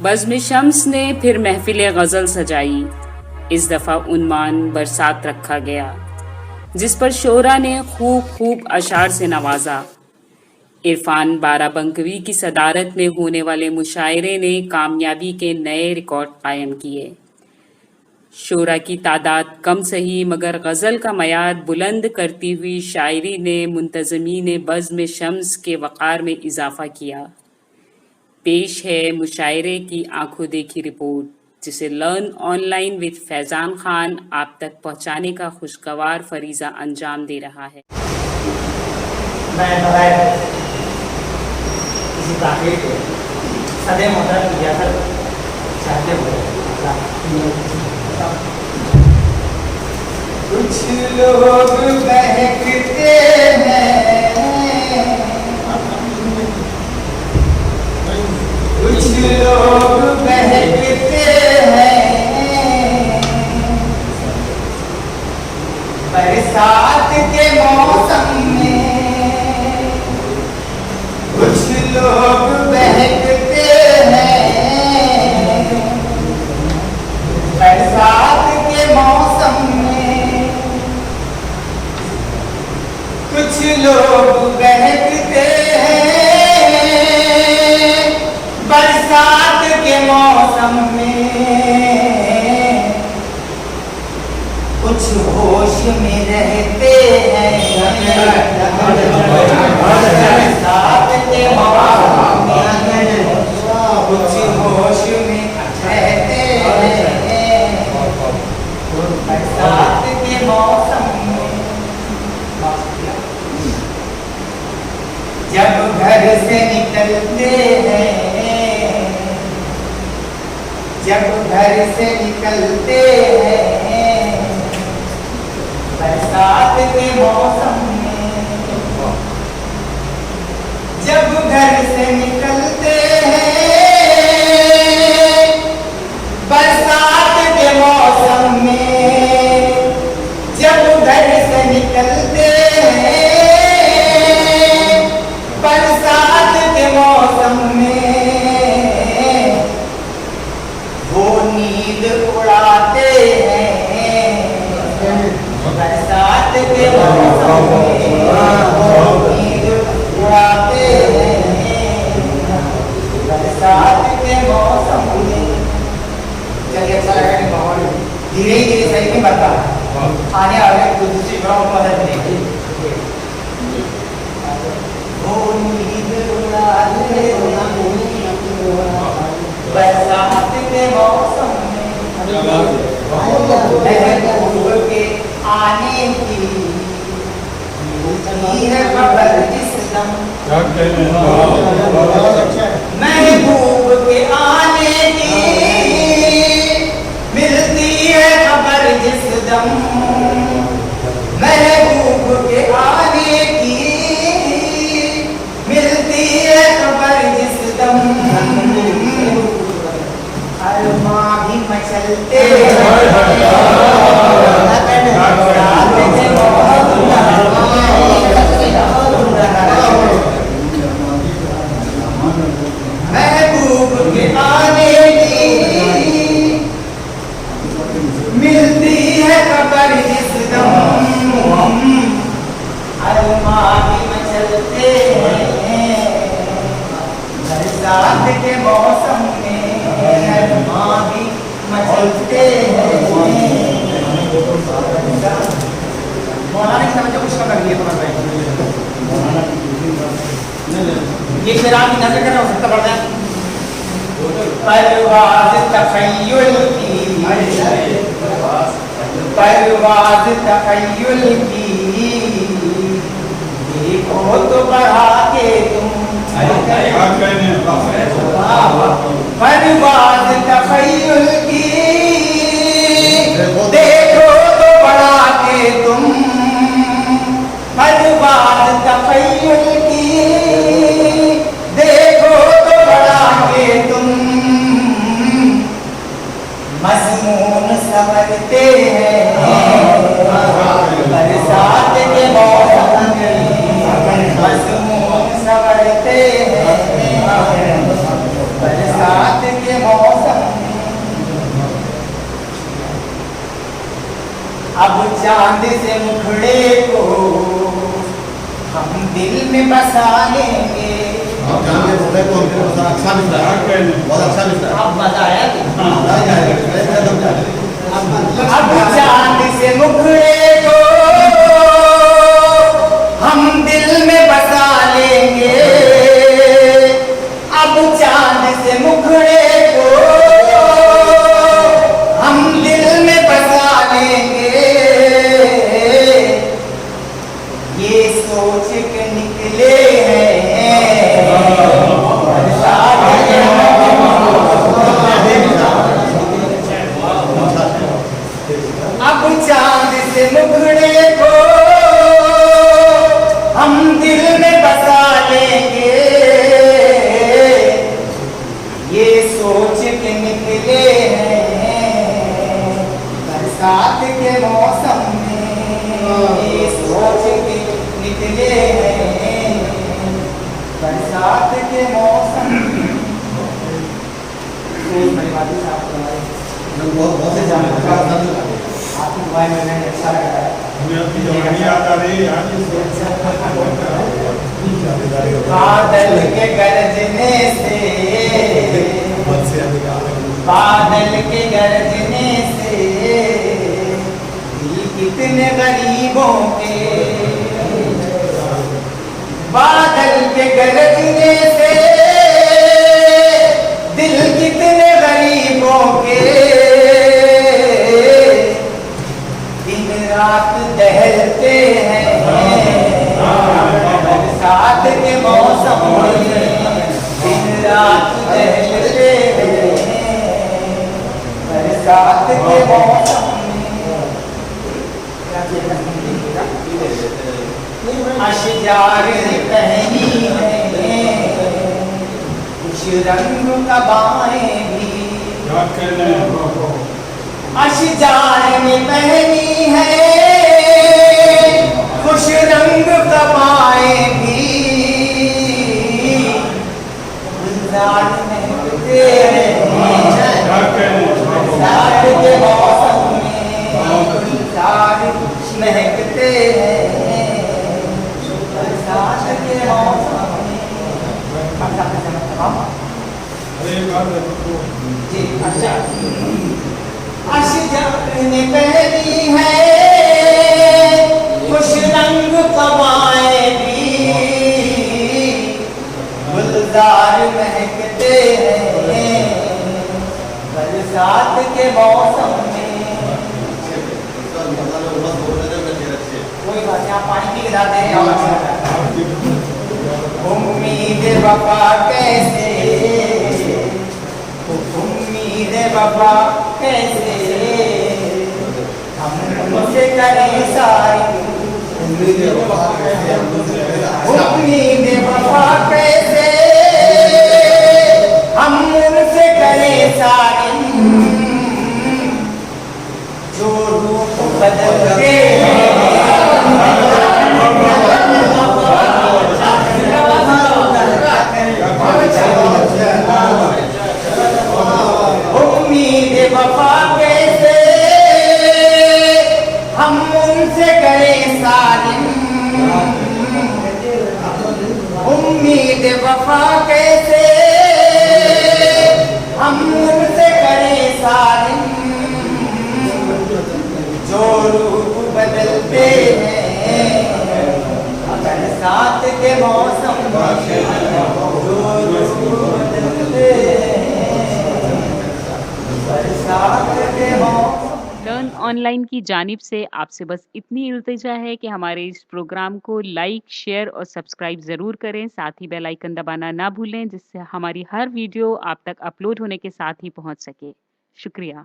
बज़्म शम्स ने फिर महफिल गज़ल सजाई। इस दफ़ा उन्वान बरसात रखा गया, जिस पर शोरा ने खूब अशार से नवाजा। इरफान बाराबंकवी की सदारत में होने वाले मुशायरे ने कामयाबी के नए रिकॉर्ड कायम किए। शोरा की तादाद कम सही, मगर गज़ल का मयार बुलंद करती हुई शायरी ने मुंतज़मीन बज़्म शम्स के वक़ार में इजाफ़ा किया। पेश है मुशायरे की आंखों देखी रिपोर्ट, जिसे learn online with Faizan Khan आप तक पहुंचाने का खुशगवार फरीज़ा अंजाम दे रहा है। कुछ लोग बहकते हैं, कुछ लोग बहकते हैं, बरसात के मौसम में। कुछ लोग बहकते हैं, बरसात के मौसम में। कुछ लोग बहकते हैं, बरसात के मौसम में। कुछ होश में रहते हैं, बरसात के मौसम में। कुछ होश में रहते हैं, बरसात के मौसम में। जब घर से निकलते हैं, जब घर से निकलते हैं, बरसात के मौसम में। जब घर से निकलते हैं, बरसात के मौसम में। जब घर से निकलते हैं, बरसात के मौसम में। वो नींद उड़ाते हैं, बरसात के मौसम में। वो नींद उड़ाते हैं, बरसात के मौसम में। चलिए, अच्छा लगा कि माहौल धीरे धीरे सही नहीं बनता, आने वाले दूसरी मदद मिलेगी। वो नींद उड़ाते बरसात के मौसम में। महबूब के आने की है खबर जिस दम। महबूब के आने की मिलती है खबर जिस दम। महबूब के आने की मिलती है खबर जिस दम। अरमां भी मचलते महबूब के आने की मिलती है खबर जिस दम। अरमां भी मचलते हैं, बरसात के मौसम में। अरमां भी मचलते हैं। मौलाना की समझ कुछ कम लगी है। ये शराब की नजर करना हो सकता पड़ता है। परवाज़ तख़य्युल की, परवाज़ तख़य्युल की, देखो तो बढ़ा के तुम। परवाज़ तख़य्युल की, देखो तो बढ़ा के तुम। परवाज़ तख़य्युल की, देखो तो बढ़ा के तुम। मज़मून समझते हैं, बरसात के मौसम में। मज़मून समझते हैं, बरसात के चांद से मुखड़े को हम दिल में बसा लेंगे। आप जान के बोल रहे को हमने बहुत अच्छा मिलता है, बहुत अच्छा मिलता है। आप बताया अब अब चांद से मुखड़े को हम दिल में बसा लेंगे। अब चांद से मुखड़े को हम दिल में बसा लेंगे। ये सोच के निकले हैं अब चांद से मुखड़े को हम दिल में बसा लेंगे। ये सोच के निकले हैं बरसात के मौसम में। ये सोच के निकले हैं बरसात के मौसम में। बहुत से जाने का आपकी मोबाइल में मैंने अच्छा लगा है। हमें अपनी जवानी याद आ रही है यार। बादल के गरजने से बादल के गरजने से दिल कितने गरीबों के। बादल के गरजने से दिल कितने गरीबों के। दिन रात दहलते हैं बरसात के मौसम में। दिन रात दहलते हैं बरसात के मौसम में। अशजार ने पहनी है कुछ रंग कबाएं भी। याद कर ले अशजार ने पहनी है खुश रंग कबाएं भी। गुलजार महकते हैं बरसात के मौसम में। गुलजार महकते हैं बरसात के मौसम में। अरे बात है तो जी अच्छा। अशजार ने पहनी है खुश रंग कबाएं भी। गुलजार महकते हैं बरसात के मौसम में। कोई बात नहीं, आप पानी पी के जाते हैं और अच्छा लगता है। उम्मीद वफा कैसे उम्मीद वफा कैसे हम उनसे करें सारी। उम्मीद वफा कैसे हम उनसे करें सारी। जो रूप बदलते उम्मीद वफा कैसे हम उनसे करें सारी। उम्मीद वफा कैसे हम उनसे करें सारी। जो रूप बदलते हैं बरसात के मौसम में। जो रूप बदलते हैं बरसात के मौसम। लर्न ऑनलाइन की जानिब से आपसे बस इतनी इल्तिजा है कि हमारे इस प्रोग्राम को लाइक, शेयर और सब्सक्राइब ज़रूर करें। साथ ही बेल आइकन दबाना ना भूलें जिससे हमारी हर वीडियो आप तक अपलोड होने के साथ ही पहुंच सके। शुक्रिया।